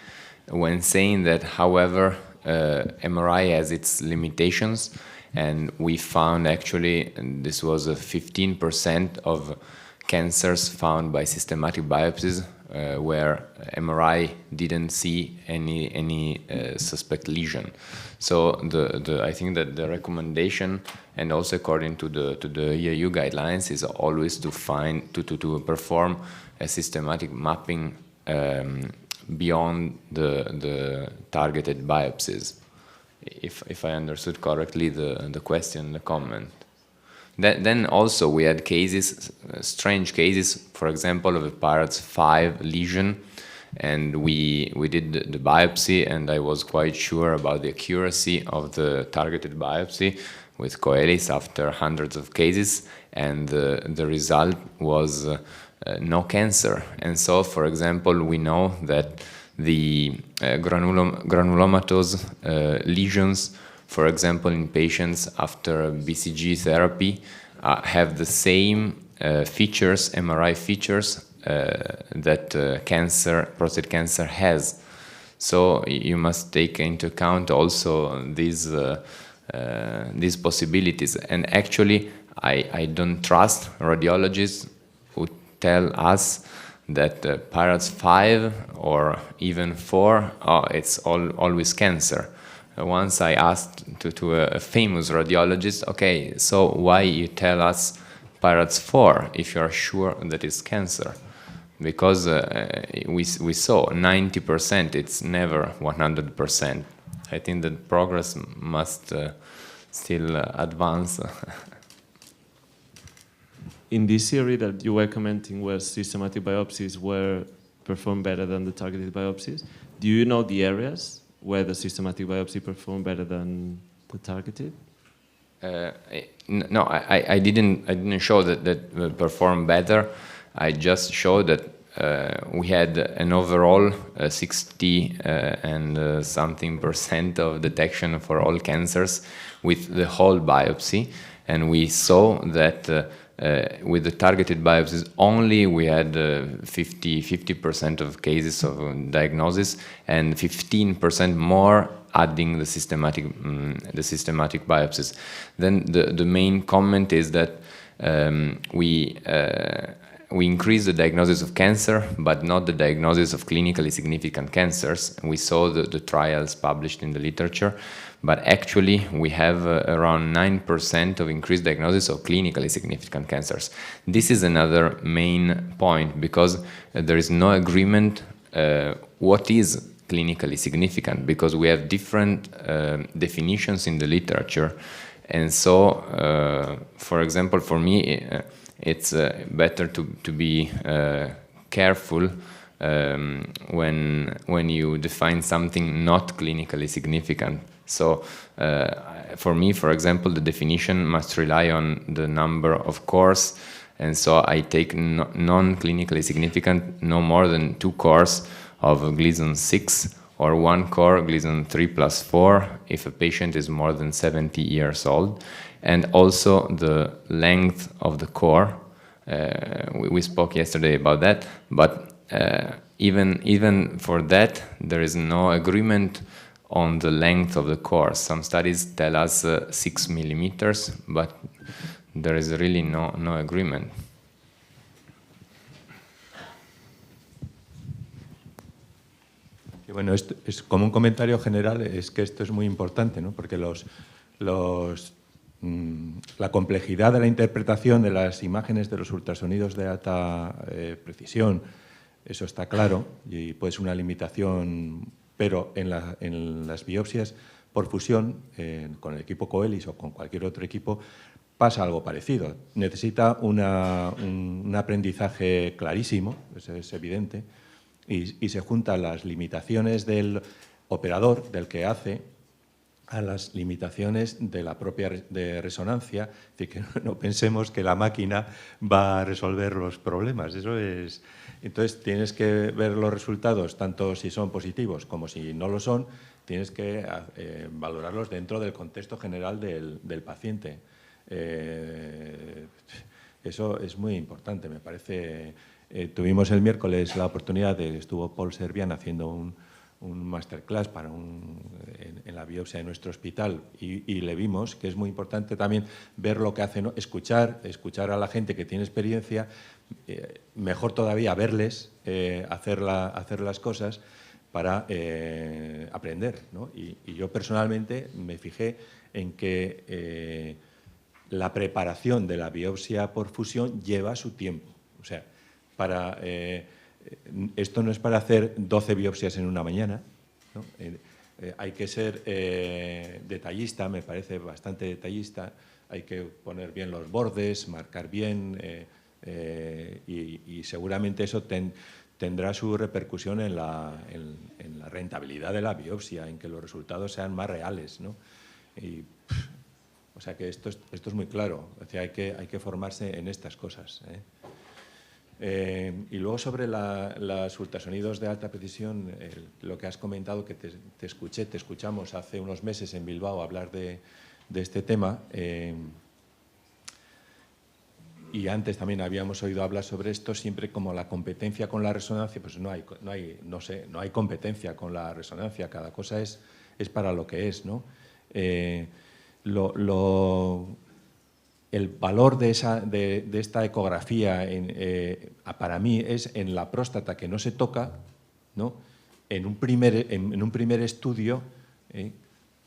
S5: when saying that, however, MRI has its limitations, and we found actually, and this was 15% of cancers found by systematic biopsies where MRI didn't see any suspect lesion. So I think that the recommendation, and also according to the EAU guidelines, is always to perform a systematic mapping beyond the targeted biopsies. If I understood correctly the question, the comment. Then also we had cases, strange cases, for example, of a Pirates 5 lesion, and we did the biopsy, and I was quite sure about the accuracy of the targeted biopsy with Koelis after hundreds of cases, and the result was no cancer. And so, for example, we know that the granulomatous lesions, for example, in patients after BCG therapy, have the same features, MRI features, that prostate cancer has. So you must take into account also these possibilities. And actually, I don't trust radiologists who tell us that Pirates 5 or even 4, it's always cancer. Once I asked to a famous radiologist, okay, so why you tell us Pirates 4 if you are sure that it's cancer? Because we saw 90%, it's never 100%. I think that progress must still advance.
S6: In this theory that you were commenting where systematic biopsies were performed better than the targeted biopsies, do you know the areas where the systematic biopsy performed better than the targeted?
S5: No, I didn't show that performed better. I just showed that we had an overall 60 and something % of detection for all cancers with the whole biopsy, and we saw that with the targeted biopsies only we had 50% of cases of diagnosis and 15% more adding the systematic biopsies. Then the main comment is that we increased the diagnosis of cancer, but not the diagnosis of clinically significant cancers. We saw the trials published in the literature, but actually we have around 9% of increased diagnosis of clinically significant cancers. This is another main point, because there is no agreement what is clinically significant, because we have different definitions in the literature. And so, for example, for me, it's better to be careful when you define something not clinically significant. So for me, for example, the definition must rely on the number of cores, and so I take non-clinically significant no more than 2 cores of Gleason 6 or 1 core Gleason 3+4 if a patient is more than 70 years old, and also the length of the core. We spoke yesterday about that, but even for that, there is no agreement on the length of the core. Some studies tell us 6 millimeters, but there is really no agreement.
S8: Y bueno, esto es como un comentario general, es que esto es muy importante, ¿no? Porque la complejidad de la interpretación de las imágenes de los ultrasonidos de alta precisión, eso está claro, y puede ser una limitación, pero en las biopsias por fusión, con el equipo Koelis o con cualquier otro equipo, pasa algo parecido. Necesita un aprendizaje clarísimo, eso es evidente, y se juntan las limitaciones del operador, del que hace, a las limitaciones de la propia de resonancia, es decir, que no pensemos que la máquina va a resolver los problemas. Eso es. Entonces tienes que ver los resultados, tanto si son positivos como si no lo son, tienes que valorarlos dentro del contexto general del paciente. Eso es muy importante, me parece. Tuvimos el miércoles la oportunidad estuvo Paul Servian haciendo un masterclass en la biopsia de nuestro hospital y le vimos que es muy importante también ver lo que hacen, ¿no? escuchar a la gente que tiene experiencia, mejor todavía verles hacer las cosas para aprender, ¿no? Y yo personalmente me fijé en que la preparación de la biopsia por fusión lleva su tiempo. O sea, esto no es para hacer 12 biopsias en una mañana, ¿no? Hay que ser detallista, me parece bastante detallista, hay que poner bien los bordes, marcar bien y seguramente eso tendrá su repercusión en la rentabilidad de la biopsia, en que los resultados sean más reales, ¿no? O sea que esto es muy claro, o sea, hay que formarse en estas cosas, ¿eh? Y luego sobre los ultrasonidos de alta precisión, lo que has comentado, que te escuchamos hace unos meses en Bilbao hablar de este tema, y antes también habíamos oído hablar sobre esto, siempre como la competencia con la resonancia, pues no hay competencia con la resonancia, cada cosa es para lo que es, ¿no? El valor de esta ecografía para mí es en la próstata que no se toca, ¿no? en un primer estudio,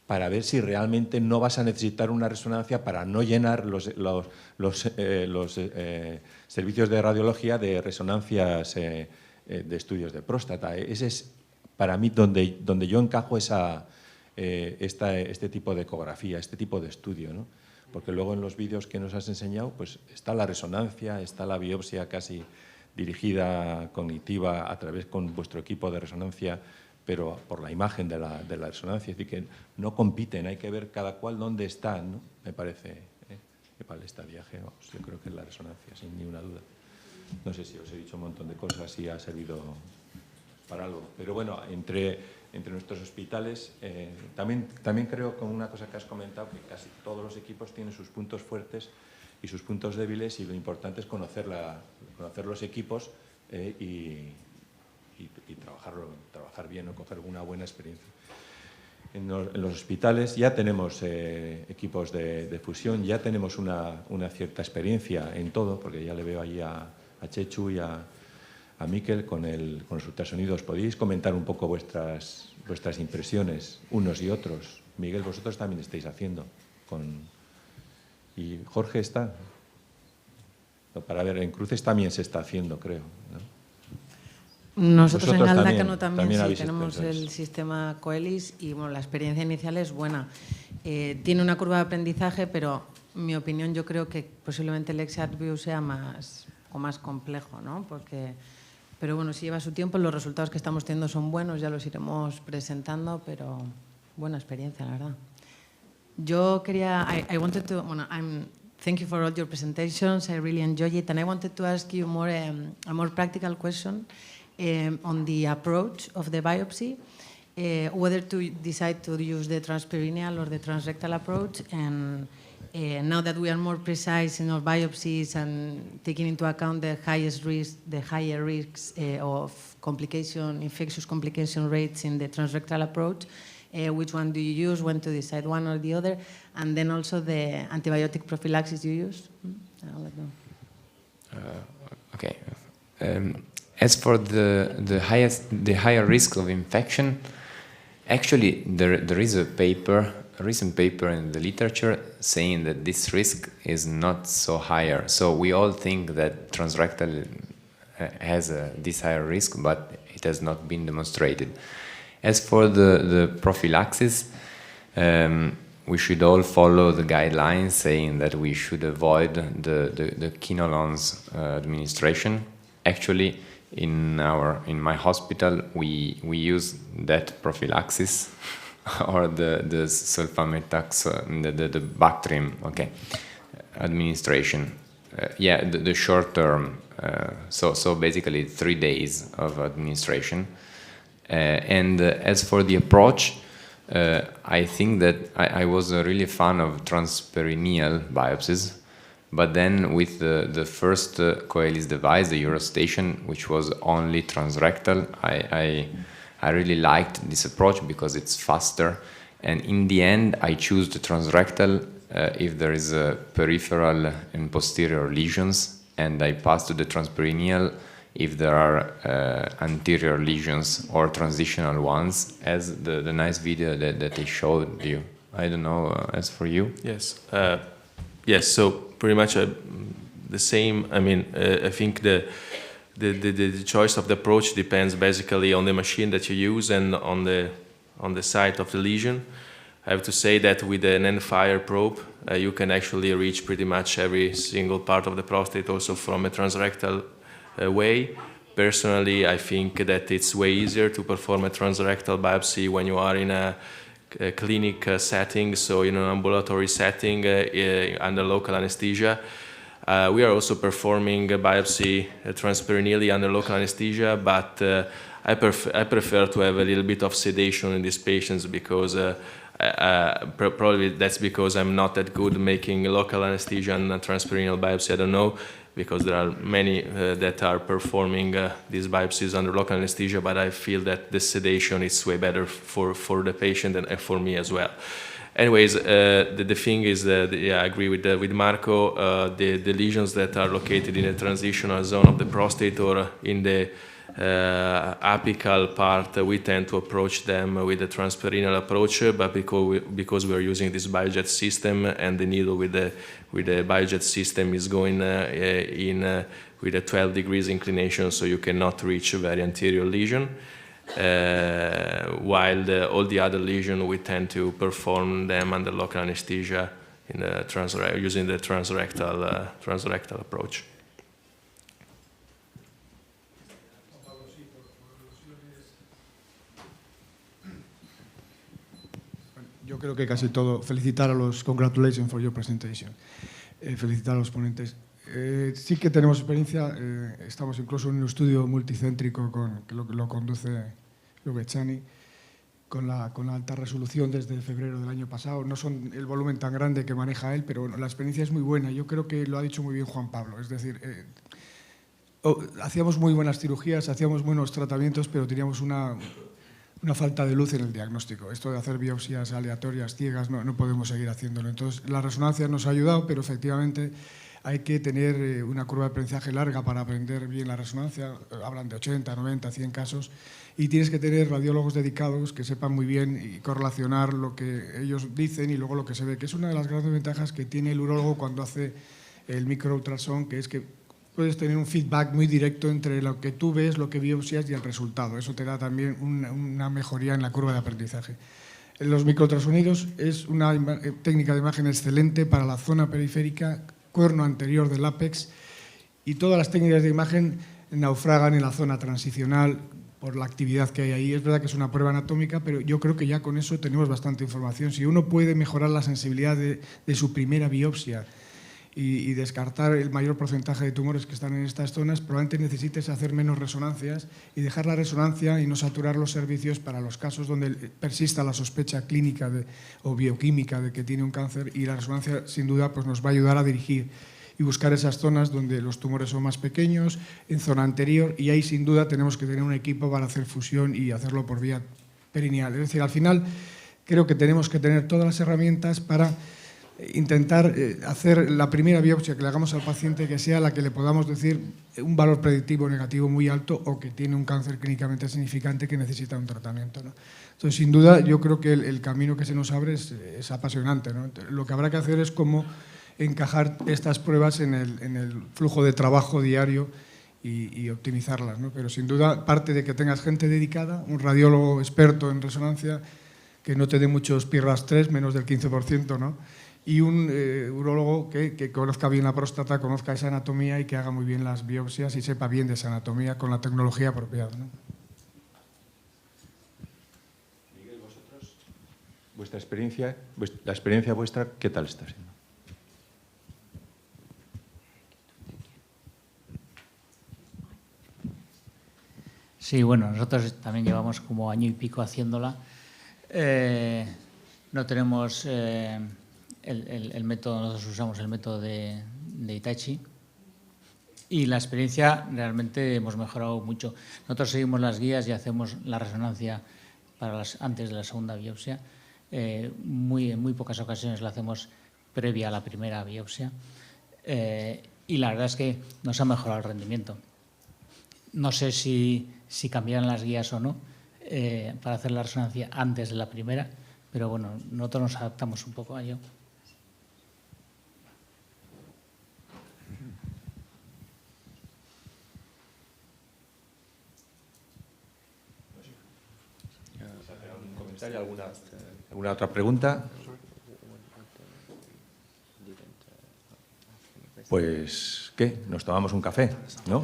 S8: para ver si realmente no vas a necesitar una resonancia para no llenar los servicios de radiología de resonancias de estudios de próstata. Ese es para mí donde yo encajo este tipo de ecografía, este tipo de estudio, ¿no? Porque luego en los vídeos que nos has enseñado, pues está la resonancia, está la biopsia casi dirigida cognitiva a través con vuestro equipo de resonancia, pero por la imagen de la resonancia, es decir, que no compiten, hay que ver cada cual dónde está, ¿no? Me parece, que para el estadiaje, yo creo que es la resonancia, sin ninguna duda. No sé si os he dicho un montón de cosas y ha servido para algo, pero bueno, entre nuestros hospitales, también creo con una cosa que has comentado, que casi todos los equipos tienen sus puntos fuertes y sus puntos débiles, y lo importante es conocer los equipos y trabajar bien o coger una buena experiencia. En los hospitales ya tenemos equipos de fusión, ya tenemos una cierta experiencia en todo, porque ya le veo allí a Chechu y a Miquel con los ultrasonidos. ¿Podéis comentar un poco vuestras impresiones, unos y otros? Miguel, vosotros también estáis haciendo. Y Jorge está. Para ver, en Cruces también se está haciendo, creo, ¿no?
S9: Nosotros en
S8: Vosotros
S9: Galdacano también sí,
S8: tenemos
S9: el sistema Koelis y bueno, la experiencia inicial es buena. Tiene una curva de aprendizaje, pero mi opinión, yo creo que posiblemente el Exact View sea más complejo, ¿no? Pero bueno, si lleva su tiempo, los resultados que estamos teniendo son buenos, ya los iremos presentando, pero buena experiencia, la verdad. Yo quería, I wanted to, thank you for all your presentations, I really enjoyed it, and I wanted to ask you a more practical question on the approach of the biopsy, whether to decide to use the transperineal or the transrectal approach, and now that we are more precise in our biopsies and taking into account the higher risks of infectious complication rates in the transrectal approach, which one do you use, when to decide one or the other, and then also the antibiotic prophylaxis you use? I'll let you know.
S5: Okay. As for the higher risk of infection, actually there is a recent paper in the literature saying that this risk is not so higher. So we all think that transrectal has this higher risk, but it has not been demonstrated. As for the prophylaxis, we should all follow the guidelines saying that we should avoid the quinolones administration. Actually, in my hospital, we use that prophylaxis or the sulfametax, the Bactrim, okay, administration. The short term. So basically 3 days of administration. And as for the approach, I think that I was a really fan of transperineal biopsies, but then with the first Koelis device, the Eurostation, which was only transrectal, I really liked this approach because it's faster, and in the end I choose the transrectal if there is a peripheral and posterior lesions, and I pass to the transperineal if there are anterior lesions or transitional ones, as the nice video that I showed you. I don't know, as for you?
S4: Yes. Yes, so pretty much the same. I mean, I think the choice of the approach depends basically on the machine that you use and on the site of the lesion. I have to say that with an end-fire probe, you can actually reach pretty much every single part of the prostate, also from a transrectal way. Personally, I think that it's way easier to perform a transrectal biopsy when you are in a clinic setting, so in an ambulatory setting under local anesthesia. We are also performing a biopsy transperineally under local anesthesia, but I prefer to have a little bit of sedation in these patients because probably that's because I'm not that good making local anesthesia and transperineal biopsy. I don't know, because there are many that are performing these biopsies under local anesthesia, but I feel that the sedation is way better for the patient and for me as well. Anyways, the thing is that, yeah, I agree with Marco, the lesions that are located in the transitional zone of the prostate or in the apical part, we tend to approach them with the transperineal approach, but because we are using this biojet system and the needle with the biojet system is going with a 12 degrees inclination, so you cannot reach a very anterior lesion. While all the other lesions, we tend to perform them under local anesthesia in the using the transrectal approach.
S10: Yo creo que casi todo. Felicitar a los, congratulations for your presentation. Felicitar a los ponentes. Sí que tenemos experiencia, estamos incluso en un estudio multicéntrico que lo conduce Lughezzani, con la alta resolución desde febrero del año pasado. No son el volumen tan grande que maneja él, pero bueno, la experiencia es muy buena. Yo creo que lo ha dicho muy bien Juan Pablo. Es decir, hacíamos muy buenas cirugías, hacíamos buenos tratamientos, pero teníamos una falta de luz en el diagnóstico. Esto de hacer biopsias aleatorias, ciegas, no podemos seguir haciéndolo. Entonces, la resonancia nos ha ayudado, pero efectivamente hay que tener una curva de aprendizaje larga para aprender bien la resonancia. Hablan de 80, 90, 100 casos. Y tienes que tener radiólogos dedicados que sepan muy bien y correlacionar lo que ellos dicen y luego lo que se ve, que es una de las grandes ventajas que tiene el urólogo cuando hace el micro-ultrasound, que es que puedes tener un feedback muy directo entre lo que tú ves, lo que biopsias y el resultado. Eso te da también una mejoría en la curva de aprendizaje. Los microultrasonidos es una técnica de imagen excelente para la zona periférica, cuerno anterior del ápex, y todas las técnicas de imagen naufragan en la zona transicional por la actividad que hay ahí. Es verdad que es una prueba anatómica, pero yo creo que ya con eso tenemos bastante información. Si uno puede mejorar la sensibilidad de su primera biopsia y descartar el mayor porcentaje de tumores que están en estas zonas, probablemente necesites hacer menos resonancias y dejar la resonancia y no saturar los servicios para los casos donde persista la sospecha clínica o bioquímica de que tiene un cáncer, y la resonancia sin duda pues nos va a ayudar a dirigir y buscar esas zonas donde los tumores son más pequeños, en zona anterior, y ahí sin duda tenemos que tener un equipo para hacer fusión y hacerlo por vía perineal. Es decir, al final creo que tenemos que tener todas las herramientas para intentar hacer la primera biopsia que le hagamos al paciente que sea la que le podamos decir un valor predictivo negativo muy alto o que tiene un cáncer clínicamente significante que necesita un tratamiento, ¿no? Entonces, sin duda, yo creo que el camino que se nos abre es apasionante, ¿no? Lo que habrá que hacer es cómo encajar estas pruebas en el flujo de trabajo diario y optimizarlas, ¿no? Pero sin duda, parte de que tengas gente dedicada, un radiólogo experto en resonancia, que no te dé muchos PIRAS 3, menos del 15%, ¿no? Y un urólogo que conozca bien la próstata, conozca esa anatomía y que haga muy bien las biopsias y sepa bien de esa anatomía con la tecnología apropiada, ¿no?
S8: Miguel, vosotros, vuestra experiencia, la experiencia vuestra, ¿qué tal está siendo?
S11: Sí, bueno, nosotros también llevamos como año y pico haciéndola. No tenemos el método, nosotros usamos el método de Itachi, y la experiencia realmente hemos mejorado mucho. Nosotros seguimos las guías y hacemos la resonancia para antes de la segunda biopsia. En muy pocas ocasiones la hacemos previa a la primera biopsia, y la verdad es que nos ha mejorado el rendimiento. No sé si cambiarán las guías o no para hacer la resonancia antes de la primera, pero bueno, nosotros nos adaptamos un poco a ello.
S8: ¿Alguna otra pregunta? Pues, ¿qué? Nos tomamos un café, ¿no?